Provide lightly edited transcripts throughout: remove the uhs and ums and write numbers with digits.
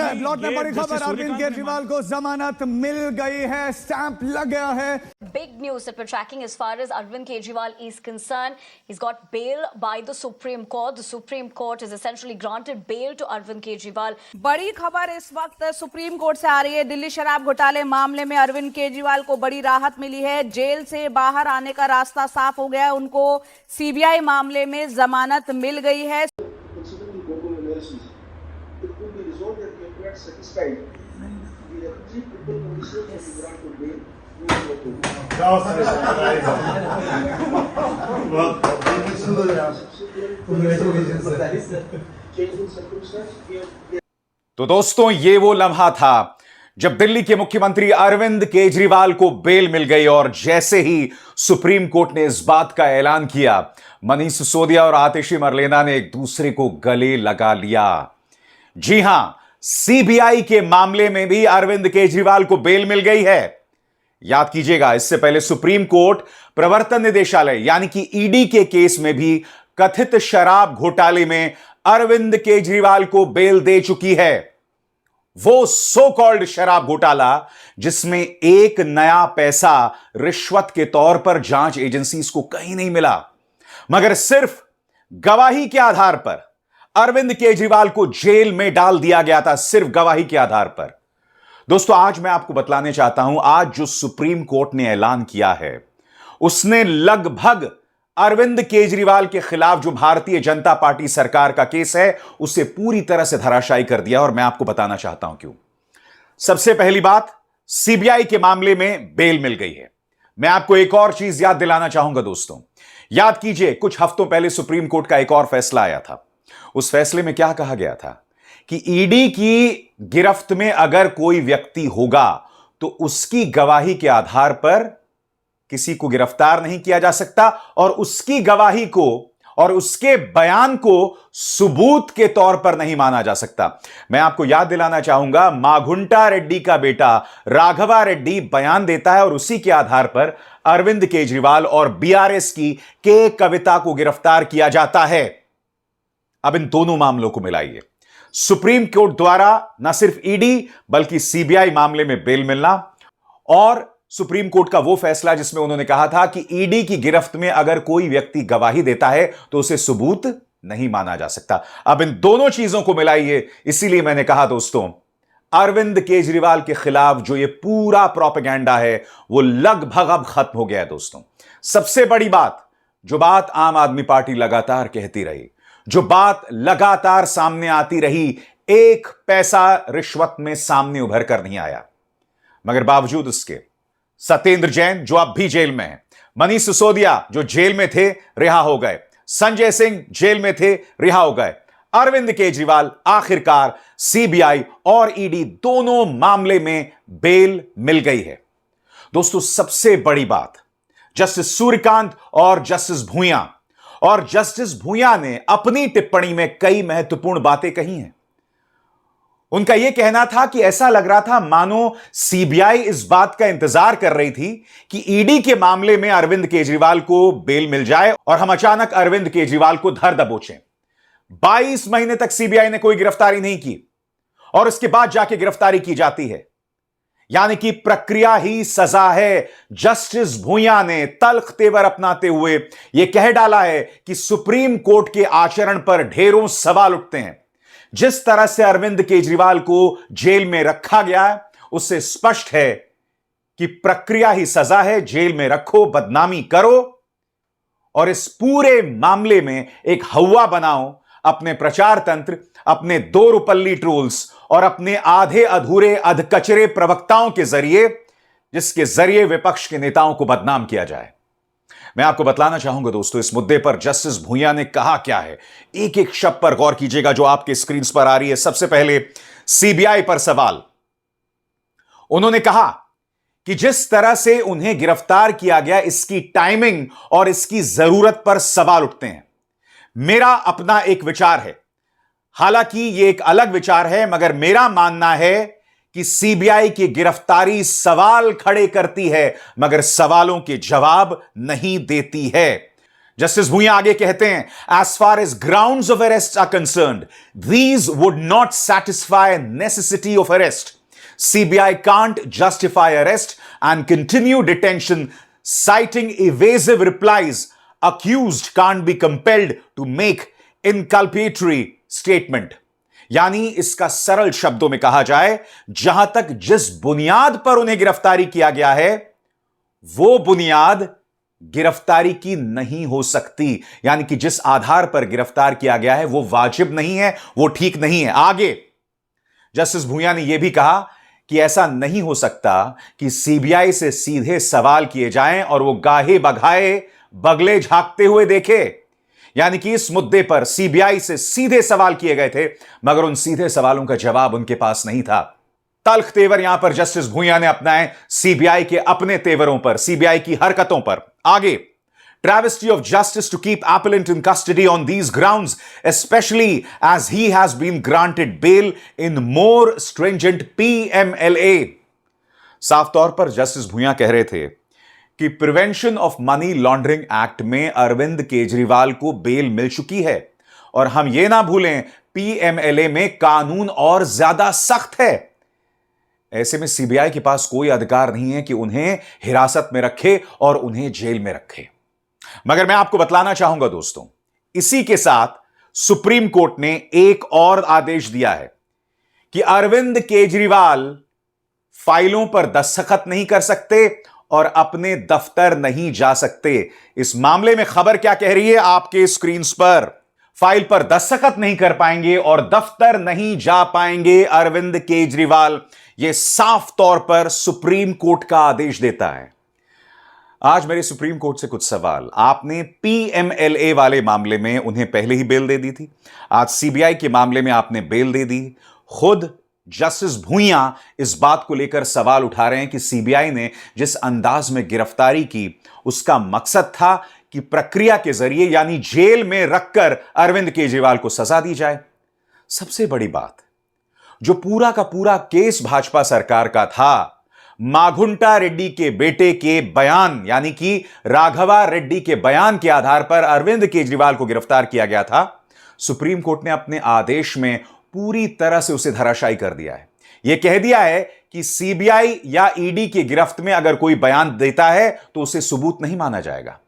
है। लौट में बड़ी खबर, अरविंद केजरीवाल को जमानत मिल गई है, स्टैंप लग गया है। Big news that we're tracking as far as Arvind Kejriwal is concerned. He's got bail by the Supreme Court. The Supreme Court has essentially granted bail to Arvind Kejriwal. बड़ी खबर इस वक्त सुप्रीम कोर्ट से आ रही है। दिल्ली शराब घोटाले मामले में अरविंद केजरीवाल को बड़ी राहत मिली है। जेल से बाहर आने का रास्ता साफ हो गया है। उनको सीबीआई मामले में जमानत मिल गई है। तो दोस्तों, ये वो लम्हा था जब दिल्ली के मुख्यमंत्री अरविंद केजरीवाल को बेल मिल गई और जैसे ही सुप्रीम कोर्ट ने इस बात का ऐलान किया, मनीष सिसोदिया और आतिशी मरलेना ने एक दूसरे को गले लगा लिया। जी हां, सीबीआई के मामले में भी अरविंद केजरीवाल को बेल मिल गई है। याद कीजिएगा, इससे पहले सुप्रीम कोर्ट प्रवर्तन निदेशालय यानी कि ईडी के केस में भी कथित शराब घोटाले में अरविंद केजरीवाल को बेल दे चुकी है। वो सो कॉल्ड शराब घोटाला जिसमें एक नया पैसा रिश्वत के तौर पर जांच एजेंसीज को कहीं नहीं मिला, मगर सिर्फ गवाही के आधार पर अरविंद केजरीवाल को जेल में डाल दिया गया था, सिर्फ गवाही के आधार पर। दोस्तों, आज मैं आपको बतलाने चाहता हूं, आज जो सुप्रीम कोर्ट ने ऐलान किया है, उसने लगभग अरविंद केजरीवाल के खिलाफ जो भारतीय जनता पार्टी सरकार का केस है, उसे पूरी तरह से धराशायी कर दिया। और मैं आपको बताना चाहता हूं क्यों। सबसे पहली बात, सीबीआई के मामले में बेल मिल गई है। मैं आपको एक और चीज याद दिलाना चाहूंगा दोस्तों। याद कीजिए, कुछ हफ्तों पहले सुप्रीम कोर्ट का एक और फैसला आया था। उस फैसले में क्या कहा गया था कि ईडी की गिरफ्त में अगर कोई व्यक्ति होगा तो उसकी गवाही के आधार पर किसी को गिरफ्तार नहीं किया जा सकता और उसकी गवाही को और उसके बयान को सबूत के तौर पर नहीं माना जा सकता। मैं आपको याद दिलाना चाहूंगा, माघुंटा रेड्डी का बेटा राघवा रेड्डी बयान देता है और उसी के आधार पर अरविंद केजरीवाल और बीआरएस की के कविता को गिरफ्तार किया जाता है। अब इन दोनों मामलों को मिलाइए। सुप्रीम कोर्ट द्वारा न सिर्फ ईडी बल्कि सीबीआई मामले में बेल मिलना और सुप्रीम कोर्ट का वो फैसला जिसमें उन्होंने कहा था कि ईडी की गिरफ्त में अगर कोई व्यक्ति गवाही देता है तो उसे सबूत नहीं माना जा सकता। अब इन दोनों चीजों को मिलाइए। इसीलिए मैंने कहा दोस्तों, अरविंद केजरीवाल के खिलाफ जो ये पूरा प्रोपेगेंडा है वो लगभग अब खत्म हो गया है दोस्तों। सबसे बड़ी बात, जो बात आम आदमी पार्टी लगातार कहती रही, जो बात लगातार सामने आती रही, एक पैसा रिश्वत में सामने उभर कर नहीं आया, मगर बावजूद उसके सत्येंद्र जैन जो अब भी जेल में है, मनीष सिसोदिया जो जेल में थे रिहा हो गए, संजय सिंह जेल में थे रिहा हो गए, अरविंद केजरीवाल आखिरकार सीबीआई और ईडी दोनों मामले में बेल मिल गई है। दोस्तों, सबसे बड़ी बात, जस्टिस सूर्यकांत और जस्टिस भूया ने अपनी टिप्पणी में कई महत्वपूर्ण बातें कही हैं। उनका यह कहना था कि ऐसा लग रहा था मानो सीबीआई इस बात का इंतजार कर रही थी कि ईडी के मामले में अरविंद केजरीवाल को बेल मिल जाए और हम अचानक अरविंद केजरीवाल को धर दबोचें। 22 महीने तक सीबीआई ने कोई गिरफ्तारी नहीं की और उसके बाद जाके गिरफ्तारी की जाती है, यानी कि प्रक्रिया ही सजा है। जस्टिस भूया ने तल्ख तेवर अपनाते हुए यह कह डाला है कि सुप्रीम कोर्ट के आचरण पर ढेरों सवाल उठते हैं। जिस तरह से अरविंद केजरीवाल को जेल में रखा गया है, उससे स्पष्ट है कि प्रक्रिया ही सजा है। जेल में रखो, बदनामी करो और इस पूरे मामले में एक हवा बनाओ अपने प्रचार तंत्र, अपने दो रुपल्ली ट्रोल्स और अपने आधे अधूरे अधकचरे प्रवक्ताओं के जरिए, जिसके जरिए विपक्ष के नेताओं को बदनाम किया जाए। मैं आपको बतलाना चाहूंगा दोस्तों, इस मुद्दे पर जस्टिस भूया ने कहा क्या है। एक एक शब्द पर गौर कीजिएगा जो आपके स्क्रीन पर आ रही है। सबसे पहले सीबीआई पर सवाल। उन्होंने कहा कि जिस तरह से उन्हें गिरफ्तार किया गया, इसकी टाइमिंग और इसकी जरूरत पर सवाल उठते हैं। मेरा अपना एक विचार है, हालांकि यह एक अलग विचार है, मगर मेरा मानना है कि सीबीआई की गिरफ्तारी सवाल खड़े करती है मगर सवालों के जवाब नहीं देती है। जस्टिस भूया आगे कहते हैं, as far as grounds of arrest are concerned, these would not satisfy necessity of arrest. CBI can't justify arrest and continue detention, citing evasive replies. Accused can't be compelled to make inculpatory statement. यानी इसका सरल शब्दों में कहा जाए, जहां तक जिस बुनियाद पर उन्हें गिरफ्तारी किया गया है, वो बुनियाद गिरफ्तारी की नहीं हो सकती. यानी कि जिस आधार पर गिरफ्तार किया गया है वो वाजिब नहीं है, वो ठीक नहीं है. आगे जस्टिस भूया ने यह भी कहा कि ऐसा नहीं हो सकता कि सीबीआई से सीधे सवाल किए जाएं और वो गाहे बघाए बगले झांकते हुए देखे. यानी कि इस मुद्दे पर सीबीआई से सीधे सवाल किए गए थे, मगर उन सीधे सवालों का जवाब उनके पास नहीं था. तल्ख तेवर यहां पर जस्टिस भूया ने अपनाए सीबीआई के अपने तेवरों पर, सीबीआई की हरकतों पर. आगे, travesty of justice to keep appellant in custody on these grounds, especially as he has been granted bail in more stringent PMLA. साफ तौर पर जस्टिस भूया कह रहे थे कि prevention of money laundering act में अरविंद केजरीवाल को बेल मिल चुकी है, और हम यह ना भूलें PMLA में कानून और ज्यादा सख्त है. ऐसे में सीबीआई के पास कोई अधिकार नहीं है कि उन्हें हिरासत में रखे और उन्हें जेल में रखे. मगर मैं आपको बतलाना चाहूंगा दोस्तों, इसी के साथ सुप्रीम कोर्ट ने एक और आदेश दिया है कि अरविंद केजरीवाल फाइलों पर दस्तखत नहीं कर सकते और अपने दफ्तर नहीं जा सकते. इस मामले में खबर क्या कह रही है आपके स्क्रीन पर? फाइल पर दस्तखत नहीं कर पाएंगे और दफ्तर नहीं जा पाएंगे अरविंद केजरीवाल. यह साफ तौर पर सुप्रीम कोर्ट का आदेश देता है. आज मेरे सुप्रीम कोर्ट से कुछ सवाल. आपने PMLA वाले मामले में उन्हें पहले ही बेल दे दी थी, आज सीबीआई के मामले में आपने बेल दे दी. खुद जस्टिस भूया इस बात को लेकर सवाल उठा रहे हैं कि सीबीआई ने जिस अंदाज में गिरफ्तारी की, उसका मकसद था कि प्रक्रिया के जरिए यानी जेल में रखकर अरविंद केजरीवाल को सजा दी जाए. सबसे बड़ी बात, जो पूरा का पूरा केस भाजपा सरकार का था, माघुंटा रेड्डी के बेटे के बयान यानी कि राघवा रेड्डी के बयान के आधार पर अरविंद केजरीवाल को गिरफ्तार किया गया था. सुप्रीम कोर्ट ने अपने आदेश में पूरी तरह से उसे धराशायी कर दिया है. यह कह दिया है कि सीबीआई या ईडी की गिरफ्त में अगर कोई बयान देता है तो उसे सबूत नहीं माना जाएगा.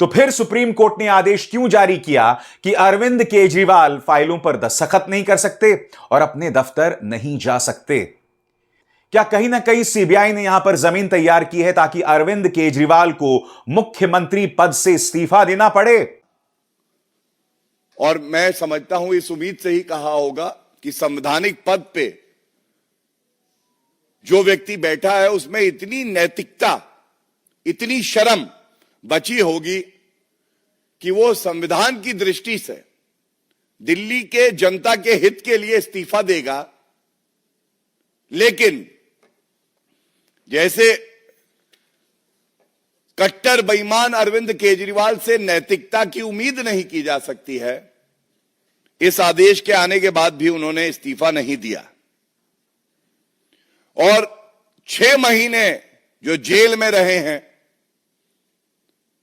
तो फिर सुप्रीम कोर्ट ने आदेश क्यों जारी किया कि अरविंद केजरीवाल फाइलों पर दस्तखत नहीं कर सकते और अपने दफ्तर नहीं जा सकते? क्या कहीं ना कहीं सीबीआई ने यहां पर जमीन तैयार की है ताकि अरविंद केजरीवाल को मुख्यमंत्री पद से इस्तीफा देना पड़े? और मैं समझता हूं इस उम्मीद से ही कहा होगा कि संवैधानिक पद पे जो व्यक्ति बैठा है उसमें इतनी नैतिकता, इतनी शर्म बची होगी कि वो संविधान की दृष्टि से दिल्ली के जनता के हित के लिए इस्तीफा देगा. लेकिन जैसे कट्टर बेईमान अरविंद केजरीवाल से नैतिकता की उम्मीद नहीं की जा सकती है, इस आदेश के आने के बाद भी उन्होंने इस्तीफा नहीं दिया. और 6 महीने जो जेल में रहे हैं,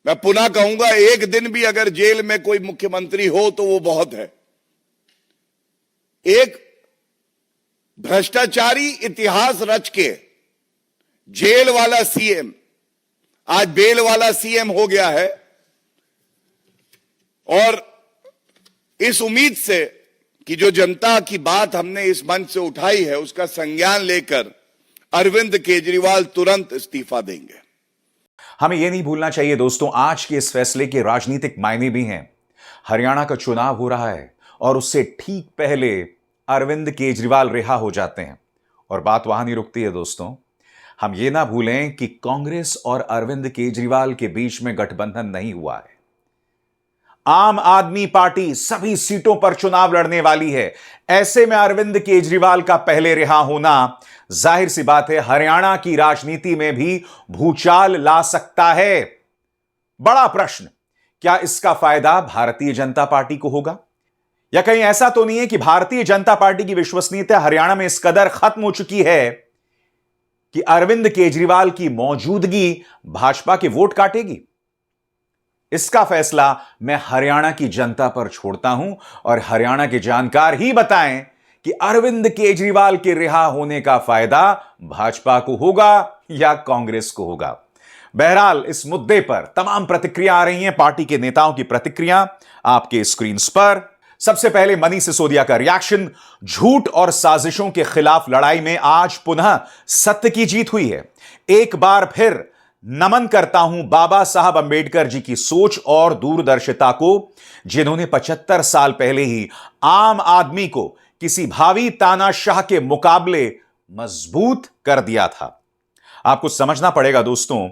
मैं पुनः कहूंगा, एक दिन भी अगर जेल में कोई मुख्यमंत्री हो तो वो बहुत है. एक भ्रष्टाचारी इतिहास रच के जेल वाला सीएम आज बेल वाला सीएम हो गया है. और इस उम्मीद से कि जो जनता की बात हमने इस मंच से उठाई है उसका संज्ञान लेकर अरविंद केजरीवाल तुरंत इस्तीफा देंगे. हमें यह नहीं भूलना चाहिए दोस्तों, आज के इस फैसले के राजनीतिक मायने भी हैं. हरियाणा का चुनाव हो रहा है और उससे ठीक पहले अरविंद केजरीवाल रिहा हो जाते हैं. और बात वहां नहीं रुकती है दोस्तों. हम ये ना भूलें कि कांग्रेस और अरविंद केजरीवाल के बीच में गठबंधन नहीं हुआ है. आम आदमी पार्टी सभी सीटों पर चुनाव लड़ने वाली है. ऐसे में अरविंद केजरीवाल का पहले रिहा होना जाहिर सी बात है हरियाणा की राजनीति में भी भूचाल ला सकता है. बड़ा प्रश्न, क्या इसका फायदा भारतीय जनता पार्टी को होगा? या कहीं ऐसा तो नहीं है कि भारतीय जनता पार्टी की विश्वसनीयता हरियाणा में इस कदर खत्म हो चुकी है कि अरविंद केजरीवाल की मौजूदगी भाजपा के वोट काटेगी? इसका फैसला मैं हरियाणा की जनता पर छोड़ता हूं और हरियाणा के जानकार ही बताएं कि अरविंद केजरीवाल के रिहा होने का फायदा भाजपा को होगा या कांग्रेस को होगा। बहरहाल इस मुद्दे पर तमाम प्रतिक्रिया आ रही हैं, पार्टी के नेताओं की प्रतिक्रिया आपके स्क्रीन पर। सबसे पहले मनीष सिसोदिया का रिएक्शन। झूठ और साजिशों के खिलाफ लड़ाई में आज पुनः सत्य की जीत हुई है। एक बार फिर नमन करता हूं बाबा साहब अंबेडकर जी की सोच और दूरदर्शिता को, जिन्होंने 75 साल पहले ही आम आदमी को किसी भावी तानाशाह के मुकाबले मजबूत कर दिया था। आपको समझना पड़ेगा दोस्तों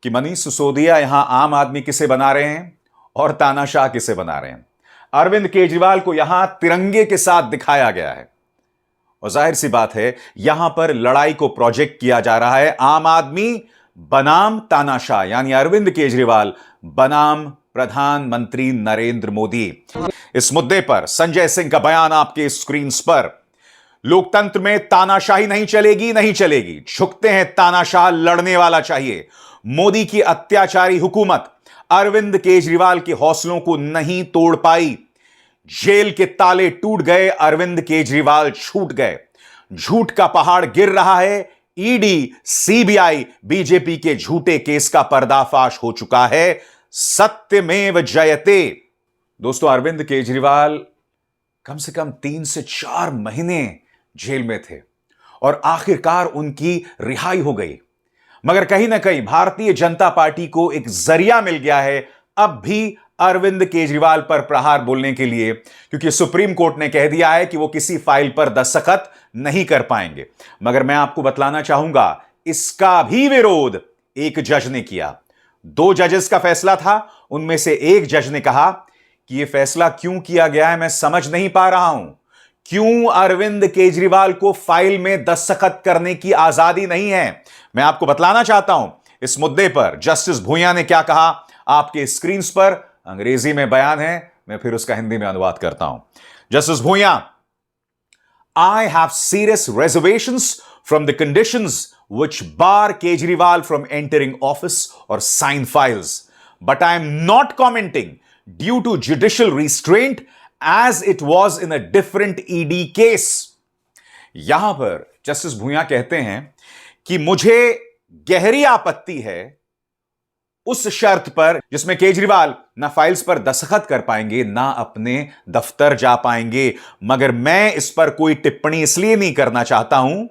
कि मनीष सिसोदिया यहां आम आदमी किसे बना रहे हैं और तानाशाह किसे बना रहे हैं। अरविंद केजरीवाल को यहां तिरंगे के साथ दिखाया गया है और जाहिर सी बात है यहां पर लड़ाई को प्रोजेक्ट किया जा रहा है आम आदमी बनाम तानाशाह, यानी अरविंद केजरीवाल बनाम प्रधानमंत्री नरेंद्र मोदी। इस मुद्दे पर संजय सिंह का बयान आपके स्क्रीन पर। लोकतंत्र में तानाशाही नहीं चलेगी, नहीं चलेगी। झुकते हैं तानाशाह, लड़ने वाला चाहिए। मोदी की अत्याचारी हुकूमत अरविंद केजरीवाल के हौसलों को नहीं तोड़ पाई। जेल के ताले टूट गए, अरविंद केजरीवाल छूट गए। झूठ का पहाड़ गिर रहा है। ईडी, सीबीआई, बीजेपी के झूठे केस का पर्दाफाश हो चुका है। सत्यमेव जयते। दोस्तों, अरविंद केजरीवाल कम से कम 3 से 4 महीने जेल में थे और आखिरकार उनकी रिहाई हो गई। मगर कहीं ना कहीं भारतीय जनता पार्टी को एक जरिया मिल गया है अब भी अरविंद केजरीवाल पर प्रहार बोलने के लिए, क्योंकि सुप्रीम कोर्ट ने कह दिया है कि वो किसी फाइल पर दस्तखत नहीं कर पाएंगे। मगर मैं आपको बतलाना चाहूंगा इसका भी विरोध एक जज ने किया। 2 जजेस का फैसला था, उनमें से एक जज ने कहा कि यह फैसला क्यों किया गया है मैं समझ नहीं पा रहा हूं। क्यों अरविंद केजरीवाल को फाइल में दस्तखत करने की आजादी नहीं है? मैं आपको बतलाना चाहता हूं इस मुद्दे पर जस्टिस भूया ने क्या कहा। आपके स्क्रीन पर अंग्रेजी में बयान है, मैं फिर उसका हिंदी में अनुवाद करता हूं। Justice Bhuya, I have serious reservations from the conditions which bar Kejriwal from entering office or sign files, but I am not commenting due to judicial restraint as it was in a different ED case. यहां पर justice भूया कहते हैं कि मुझे गहरी आपत्ति है उस शर्त पर जिसमें केजरीवाल ना फाइल्स पर दस्तखत कर पाएंगे ना अपने दफ्तर जा पाएंगे। मगर मैं इस पर कोई टिप्पणी इसलिए नहीं करना चाहता हूं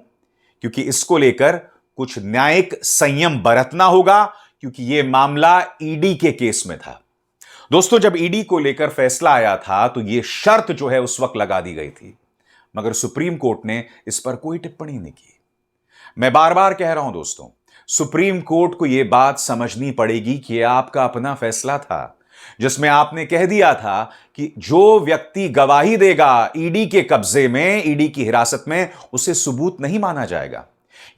क्योंकि इसको लेकर कुछ न्यायिक संयम बरतना होगा, क्योंकि यह मामला ईडी के केस में था। दोस्तों, जब ईडी को लेकर फैसला आया था तो यह शर्त जो है उस वक्त लगा दी गई थी, मगर सुप्रीम कोर्ट ने इस पर कोई टिप्पणी नहीं की। मैं बार बार कह रहा हूं दोस्तों, सुप्रीम कोर्ट को यह बात समझनी पड़ेगी कि आपका अपना फैसला था जिसमें आपने कह दिया था कि जो व्यक्ति गवाही देगा ईडी के कब्जे में, ईडी की हिरासत में, उसे सबूत नहीं माना जाएगा।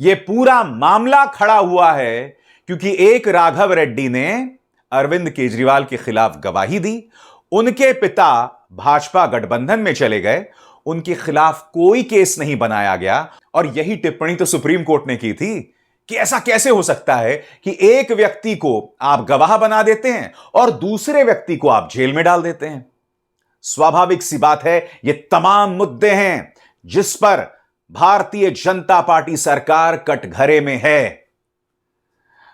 यह पूरा मामला खड़ा हुआ है क्योंकि एक राघव रेड्डी ने अरविंद केजरीवाल के खिलाफ गवाही दी। उनके पिता भाजपा गठबंधन में चले गए, उनके खिलाफ कोई केस नहीं बनाया गया। और यही टिप्पणी तो सुप्रीम कोर्ट ने की थी कि ऐसा कैसे हो सकता है कि एक व्यक्ति को आप गवाह बना देते हैं और दूसरे व्यक्ति को आप जेल में डाल देते हैं। स्वाभाविक सी बात है, ये तमाम मुद्दे हैं जिस पर भारतीय जनता पार्टी सरकार कटघरे में है।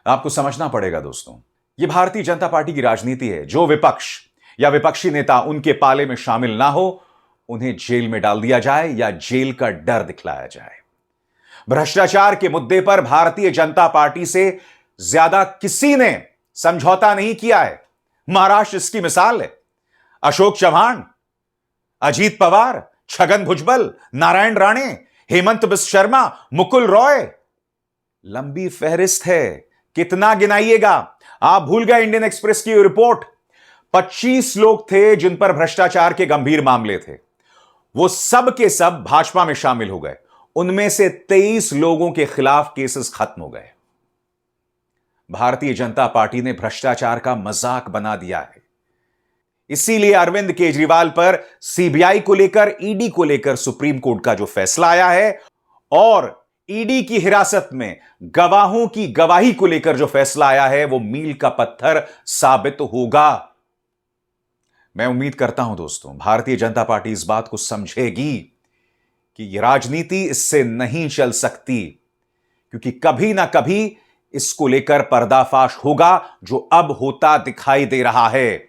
आपको समझना पड़ेगा दोस्तों, यह भारतीय जनता पार्टी की राजनीति है। जो विपक्ष या विपक्षी नेता उनके पाले में शामिल ना हो, उन्हें जेल में डाल दिया जाए या जेल का डर दिखलाया जाए। भ्रष्टाचार के मुद्दे पर भारतीय जनता पार्टी से ज्यादा किसी ने समझौता नहीं किया है। महाराष्ट्र इसकी मिसाल है। अशोक चव्हाण, अजीत पवार, छगन भुजबल, नारायण राणे, हेमंत बिस्व शर्मा, मुकुल रॉय, लंबी फहरिस्त है, कितना गिनाइएगा। आप भूल गए इंडियन एक्सप्रेस की रिपोर्ट, 25 लोग थे जिन पर भ्रष्टाचार के गंभीर मामले थे, वो सब के सब भाजपा में शामिल हो गए। उनमें से 23 लोगों के खिलाफ केसेस खत्म हो गए। भारतीय जनता पार्टी ने भ्रष्टाचार का मजाक बना दिया है। इसीलिए अरविंद केजरीवाल पर सीबीआई को लेकर, ईडी को लेकर सुप्रीम कोर्ट का जो फैसला आया है और ईडी की हिरासत में गवाहों की गवाही को लेकर जो फैसला आया है वो मील का पत्थर साबित होगा। मैं उम्मीद करता हूं दोस्तों, भारतीय जनता पार्टी इस बात को समझेगी कि यह राजनीति इससे नहीं चल सकती, क्योंकि कभी ना कभी इसको लेकर पर्दाफाश होगा, जो अब होता दिखाई दे रहा है।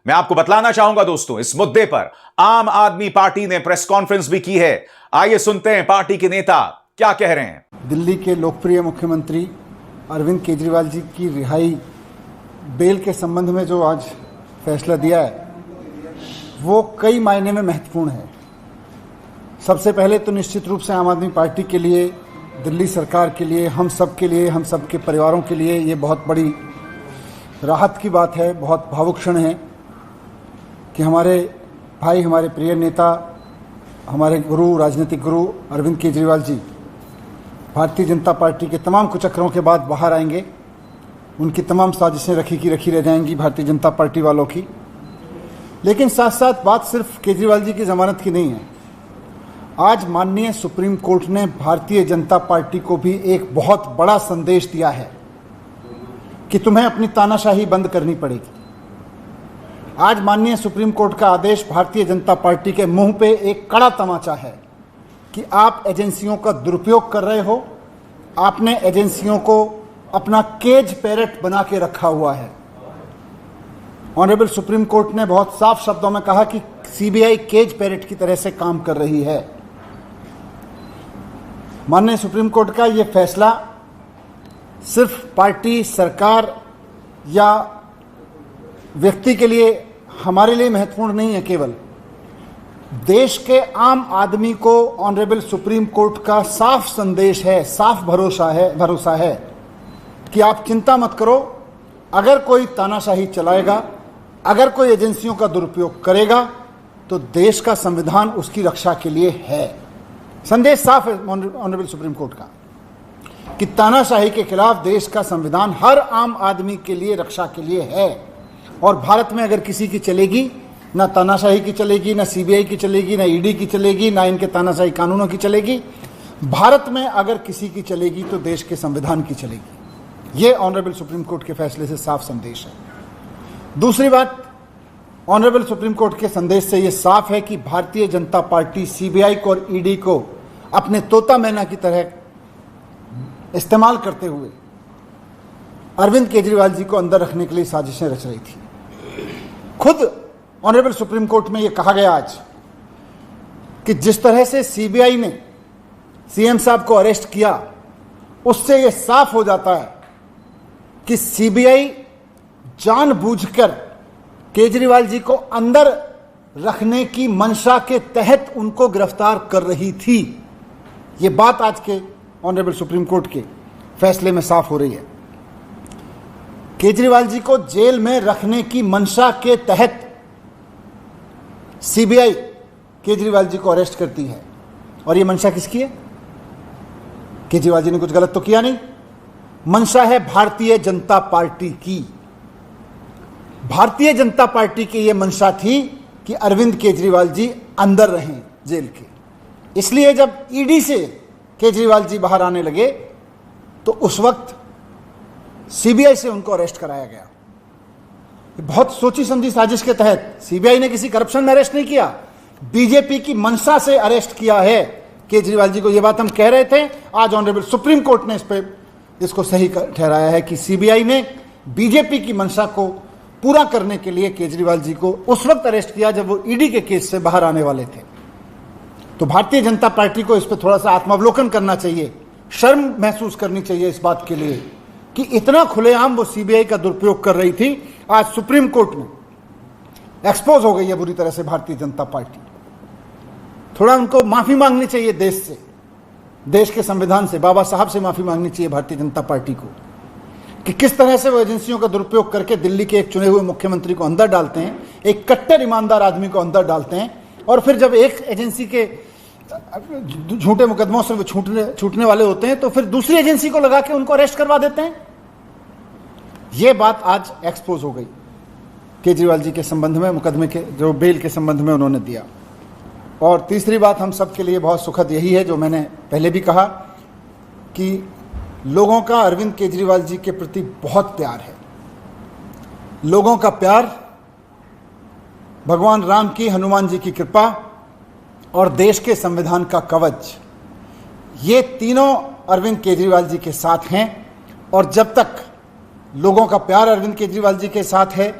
मैं आपको बतलाना चाहूंगा दोस्तों, इस मुद्दे पर आम आदमी पार्टी ने प्रेस कॉन्फ्रेंस भी की है। आइए सुनते हैं पार्टी के नेता क्या कह रहे हैं। दिल्ली के लोकप्रिय मुख्यमंत्री अरविंद केजरीवाल जी की रिहाई बेल के संबंध में जो आज फैसला दिया है वो कई मायने में महत्वपूर्ण है। सबसे पहले तो निश्चित रूप से आम आदमी पार्टी के लिए, दिल्ली सरकार के लिए, हम सब के लिए, हम सब के परिवारों के लिए ये बहुत बड़ी राहत की बात है, बहुत भावुक क्षण है कि हमारे भाई, हमारे प्रिय नेता, हमारे गुरु, राजनीतिक गुरु अरविंद केजरीवाल जी भारतीय जनता पार्टी के तमाम कुचक्रों के बाद बाहर आएंगे। उनकी तमाम साजिशें रखी रह जाएंगी भारतीय जनता पार्टी वालों की। लेकिन साथ साथ बात सिर्फ केजरीवाल जी की जमानत की नहीं है। आज माननीय सुप्रीम कोर्ट ने भारतीय जनता पार्टी को भी एक बहुत बड़ा संदेश दिया है कि तुम्हें अपनी तानाशाही बंद करनी पड़ेगी। आज माननीय सुप्रीम कोर्ट का आदेश भारतीय जनता पार्टी के मुंह पे एक कड़ा तमाचा है कि आप एजेंसियों का दुरुपयोग कर रहे हो। आपने एजेंसियों को अपना केज पैरेट बना के रखा हुआ है। ऑनरेबल सुप्रीम कोर्ट ने बहुत साफ शब्दों में कहा कि सीबीआई केज पैरेट की तरह से काम कर रही है। माननीय सुप्रीम कोर्ट का यह फैसला सिर्फ पार्टी, सरकार या व्यक्ति के लिए, हमारे लिए महत्वपूर्ण नहीं है। केवल देश के आम आदमी को ऑनरेबल सुप्रीम कोर्ट का साफ संदेश है, साफ भरोसा है कि आप चिंता मत करो। अगर कोई तानाशाही चलाएगा, अगर कोई एजेंसियों का दुरुपयोग करेगा, तो देश का संविधान उसकी रक्षा के लिए है। संदेश साफ है ऑनरेबल सुप्रीम कोर्ट का कि तानाशाही के खिलाफ देश का संविधान हर आम आदमी के लिए रक्षा के लिए है। और भारत में अगर किसी की चलेगी, ना तानाशाही की चलेगी, ना सीबीआई की चलेगी, ना ईडी की चलेगी, ना इनके तानाशाही कानूनों की चलेगी। भारत में अगर किसी की चलेगी तो देश के संविधान की चलेगी। ये ऑनरेबल सुप्रीम कोर्ट के फैसले से साफ संदेश है। दूसरी बात, ऑनरेबल सुप्रीम कोर्ट के संदेश से यह साफ है कि भारतीय जनता पार्टी सीबीआई को और ईडी को अपने तोता मैना की तरह इस्तेमाल करते हुए अरविंद केजरीवाल जी को अंदर रखने के लिए साजिशें रच रही थी। खुद ऑनरेबल सुप्रीम कोर्ट में यह कहा गया आज कि जिस तरह से सीबीआई ने सीएम साहब को अरेस्ट किया, उससे यह साफ हो जाता है कि सीबीआई जानबूझकर केजरीवाल जी को अंदर रखने की मंशा के तहत उनको गिरफ्तार कर रही थी। यह बात आज के ऑनरेबल सुप्रीम कोर्ट के फैसले में साफ हो रही है। केजरीवाल जी को जेल में रखने की मंशा के तहत सीबीआई केजरीवाल जी को अरेस्ट करती है। और यह मंशा किसकी है? केजरीवाल जी ने कुछ गलत तो किया नहीं। मंशा है भारतीय जनता पार्टी की। भारतीय जनता पार्टी की यह मंशा थी कि अरविंद केजरीवाल जी अंदर रहें जेल के। इसलिए जब ईडी से केजरीवाल जी बाहर आने लगे तो उस वक्त सीबीआई से उनको अरेस्ट कराया गया। बहुत सोची समझी साजिश के तहत सीबीआई ने किसी करप्शन में अरेस्ट नहीं किया, बीजेपी की मंशा से अरेस्ट किया है केजरीवाल जी को। यह बात हम कह रहे थे, आज ऑनरेबल सुप्रीम कोर्ट ने इसको सही ठहराया है कि सीबीआई ने बीजेपी की मंशा को पूरा करने के लिए केजरीवाल जी को उस वक्त अरेस्ट किया जब वो ईडी के केस से बाहर आने वाले थे। तो भारतीय जनता पार्टी को इस पर थोड़ा सा आत्मावलोकन करना चाहिए, शर्म महसूस करनी चाहिए इस बात के लिए कि इतना खुलेआम वो सीबीआई का दुरुपयोग कर रही थी। आज सुप्रीम कोर्ट में एक्सपोज हो गई है बुरी तरह से भारतीय जनता पार्टी। थोड़ा उनको माफी मांगनी चाहिए देश से, देश के संविधान से, बाबा साहब से माफी मांगनी चाहिए भारतीय जनता पार्टी को कि किस तरह से वो एजेंसियों का दुरुपयोग करके दिल्ली के एक चुने हुए मुख्यमंत्री को अंदर डालते हैं, एक कट्टर ईमानदार आदमी को अंदर डालते हैं, और फिर जब एक एजेंसी के झूठे मुकदमों से वो छूटने वाले होते हैं तो फिर दूसरी एजेंसी को लगा के उनको अरेस्ट करवा देते हैं। यह बात आज एक्सपोज हो गई केजरीवाल जी के संबंध में, मुकदमे के जो बेल के संबंध में उन्होंने दिया। और तीसरी बात हम सब के लिए बहुत सुखद यही है, जो मैंने पहले भी कहा कि लोगों का अरविंद केजरीवाल जी के प्रति बहुत प्यार है। लोगों का प्यार, भगवान राम की, हनुमान जी की कृपा और देश के संविधान का कवच, ये तीनों अरविंद केजरीवाल जी के साथ हैं। और जब तक लोगों का प्यार अरविंद केजरीवाल जी के साथ है,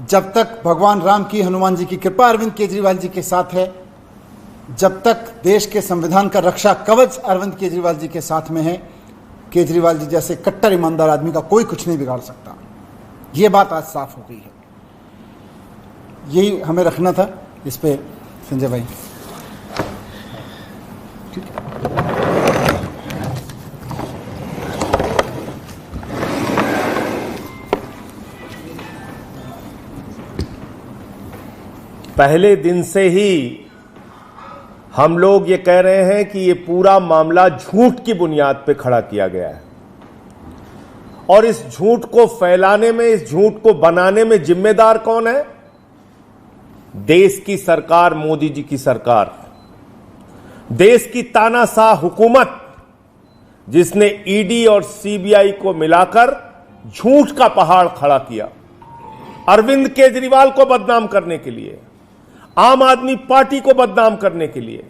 जब तक भगवान राम की, हनुमान जी की कृपा अरविंद केजरीवाल जी के साथ है, जब तक देश के संविधान का रक्षा कवच अरविंद केजरीवाल जी के साथ में है, केजरीवाल जी जैसे कट्टर ईमानदार आदमी का कोई कुछ नहीं बिगाड़ सकता। ये बात आज साफ हो गई है। यही हमें रखना था। इस पे संजय भाई। पहले दिन से ही हम लोग ये कह रहे हैं कि ये पूरा मामला झूठ की बुनियाद पे खड़ा किया गया है और इस झूठ को फैलाने में, इस झूठ को बनाने में जिम्मेदार कौन है? देश की सरकार, मोदी जी की सरकार, देश की तानाशाह हुकूमत, जिसने ईडी और सीबीआई को मिलाकर झूठ का पहाड़ खड़ा किया अरविंद केजरीवाल को बदनाम करने के लिए, आम आदमी पार्टी को बदनाम करने के लिए,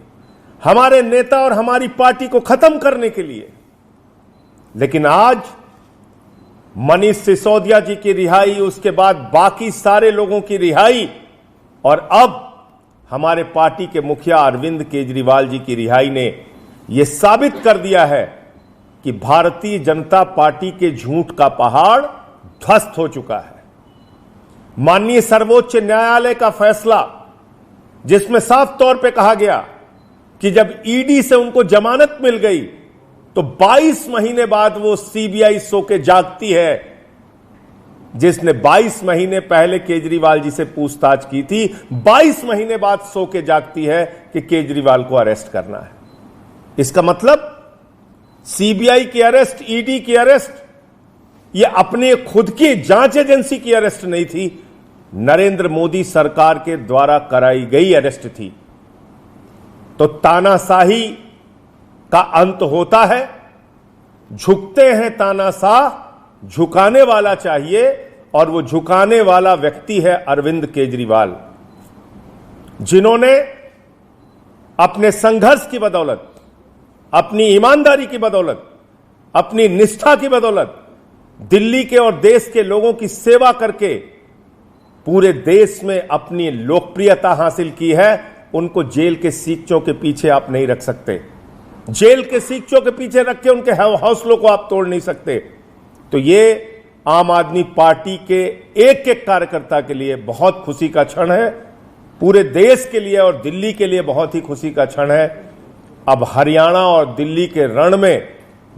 हमारे नेता और हमारी पार्टी को खत्म करने के लिए। लेकिन आज मनीष सिसोदिया जी की रिहाई, उसके बाद बाकी सारे लोगों की रिहाई और अब हमारे पार्टी के मुखिया अरविंद केजरीवाल जी की रिहाई ने यह साबित कर दिया है कि भारतीय जनता पार्टी के झूठ का पहाड़ ध्वस्त हो चुका है। माननीय सर्वोच्च न्यायालय का फैसला, जिसमें साफ तौर पे कहा गया कि जब ईडी से उनको जमानत मिल गई तो 22 महीने बाद वो सीबीआई सो के जागती है, जिसने 22 महीने पहले केजरीवाल जी से पूछताछ की थी, 22 महीने बाद सो के जागती है कि केजरीवाल को अरेस्ट करना है। इसका मतलब सीबीआई की अरेस्ट, ईडी की अरेस्ट, ये अपने खुद की जांच एजेंसी की अरेस्ट नहीं थी, नरेंद्र मोदी सरकार के द्वारा कराई गई अरेस्ट थी। तो तानाशाही का अंत होता है, झुकते हैं तानाशाह, झुकाने वाला चाहिए और वो झुकाने वाला व्यक्ति है अरविंद केजरीवाल, जिन्होंने अपने संघर्ष की बदौलत, अपनी ईमानदारी की बदौलत, अपनी निष्ठा की बदौलत दिल्ली के और देश के लोगों की सेवा करके पूरे देश में अपनी लोकप्रियता हासिल की है। उनको जेल के सीखचों के पीछे आप नहीं रख सकते, जेल के सीखचों के पीछे रख के उनके हौसलों को आप तोड़ नहीं सकते। तो ये आम आदमी पार्टी के एक एक कार्यकर्ता के लिए बहुत खुशी का क्षण है, पूरे देश के लिए और दिल्ली के लिए बहुत ही खुशी का क्षण है। अब हरियाणा और दिल्ली के रण में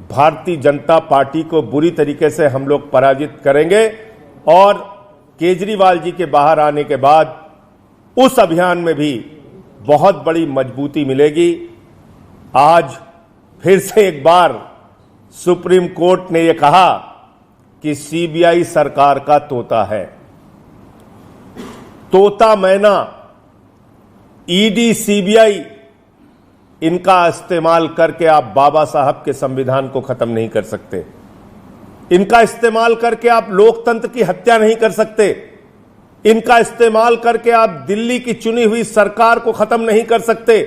भारतीय जनता पार्टी को बुरी तरीके से हम लोग पराजित करेंगे और केजरीवाल जी के बाहर आने के बाद उस अभियान में भी बहुत बड़ी मजबूती मिलेगी। आज फिर से एक बार सुप्रीम कोर्ट ने यह कहा कि सीबीआई सरकार का तोता है। तोता मैना, ईडी, सीबीआई, इनका इस्तेमाल करके आप बाबा साहब के संविधान को खत्म नहीं कर सकते। इनका इस्तेमाल करके आप लोकतंत्र की हत्या नहीं कर सकते। इनका इस्तेमाल करके आप दिल्ली की चुनी हुई सरकार को खत्म नहीं कर सकते।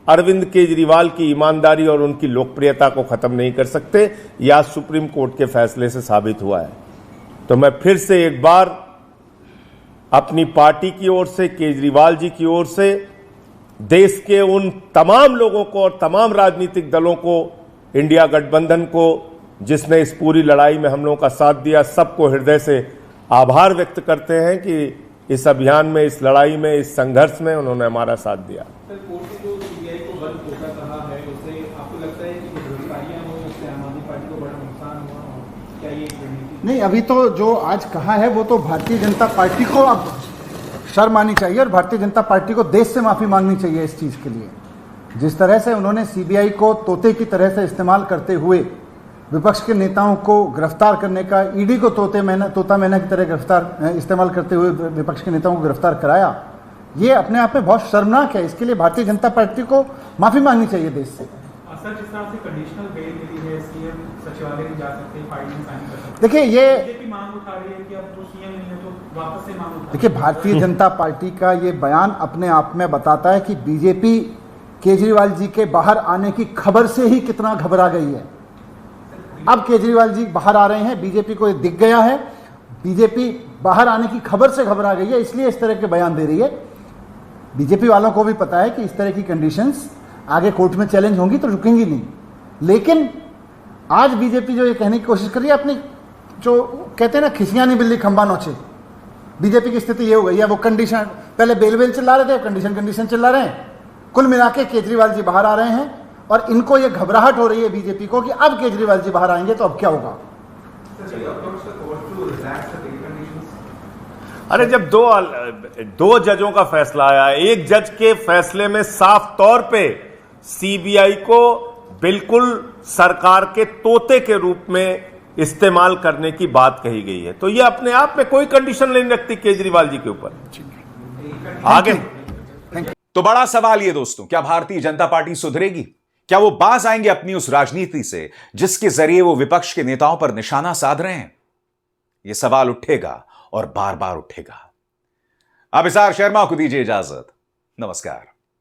अरविंद केजरीवाल की ईमानदारी और उनकी लोकप्रियता को खत्म नहीं कर सकते। यह सुप्रीम कोर्ट के फैसले से साबित हुआ है। तो मैं फिर से एक बार अपनी पार्टी की ओर से, केजरीवाल जी की ओर से, देश के उन तमाम लोगों को और तमाम राजनीतिक दलों को, इंडिया गठबंधन को, जिसने इस पूरी लड़ाई में हम लोगों का साथ दिया, सबको हृदय से आभार व्यक्त करते हैं कि इस अभियान में, इस लड़ाई में, इस संघर्ष में उन्होंने हमारा साथ दिया। सर, कोर्ट ने जो सीबीआई को बंद तोता कहा है, उससे आपको लगता है कि गिरफ्तारियां हुई, उससे आम आदमी पार्टी को बड़ा नुकसान हुआ, और क्या ये रणनीति? नहीं, अभी तो जो आज कहा है वो तो भारतीय जनता पार्टी को अब शर्म आनी चाहिए और भारतीय जनता पार्टी को देश से माफी मांगनी चाहिए इस चीज के लिए। जिस तरह से उन्होंने सीबीआई को तोते की तरह से इस्तेमाल करते हुए विपक्ष के नेताओं को गिरफ्तार करने का, ईडी को तोता मैना की तरह इस्तेमाल करते हुए विपक्ष के नेताओं को गिरफ्तार कराया, ये अपने आप में बहुत शर्मनाक है। इसके लिए भारतीय जनता पार्टी को माफी मांगनी चाहिए देश से। सर जिस तरह से कंडीशनल बेल मिली है, सीएम सचिवालय में जा सकते हैं, फाइल में साइन कर सकते हैं। देखिए ये बीजेपी मांग उठा रही है कि अब तो सीएम नहीं है तो वापस से मांग उठा। देखिए भारतीय जनता पार्टी का ये बयान अपने आप में बताता है कि बीजेपी केजरीवाल जी के बाहर आने की खबर से ही कितना घबरा गई है। अब केजरीवाल जी बाहर आ रहे हैं, बीजेपी को ये दिख गया है, बीजेपी बाहर आने की खबर से घबरा गई है, इसलिए इस तरह के बयान दे रही है। बीजेपी वालों को भी पता है कि इस तरह की कंडीशंस आगे कोर्ट में चैलेंज होंगी तो रुकेंगी नहीं। लेकिन आज बीजेपी जो ये कहने की कोशिश कर रही है, अपनी जो कहते हैं ना खिसियां नहीं बिल्ली खंबा नोचे, बीजेपी की स्थिति ये हो गई है। वो कंडीशन पहले बेल चिल्ला रहे थे, कंडीशन चिल्ला रहे हैं। कुल मिला के केजरीवाल जी बाहर आ रहे हैं और इनको ये घबराहट हो रही है बीजेपी को कि अब केजरीवाल जी बाहर आएंगे तो अब क्या होगा। अरे जब दो जजों का फैसला आया, एक जज के फैसले में साफ तौर पे सीबीआई को बिल्कुल सरकार के तोते के रूप में इस्तेमाल करने की बात कही गई है, तो ये अपने आप में कोई कंडीशन नहीं रखती केजरीवाल जी के ऊपर। आगे तो बड़ा सवाल ये दोस्तों, क्या भारतीय जनता पार्टी सुधरेगी? क्या वो बाज आएंगे अपनी उस राजनीति से जिसके जरिए वो विपक्ष के नेताओं पर निशाना साध रहे हैं? यह सवाल उठेगा और बार बार उठेगा। अब इसार शर्मा को दीजिए इजाजत। नमस्कार।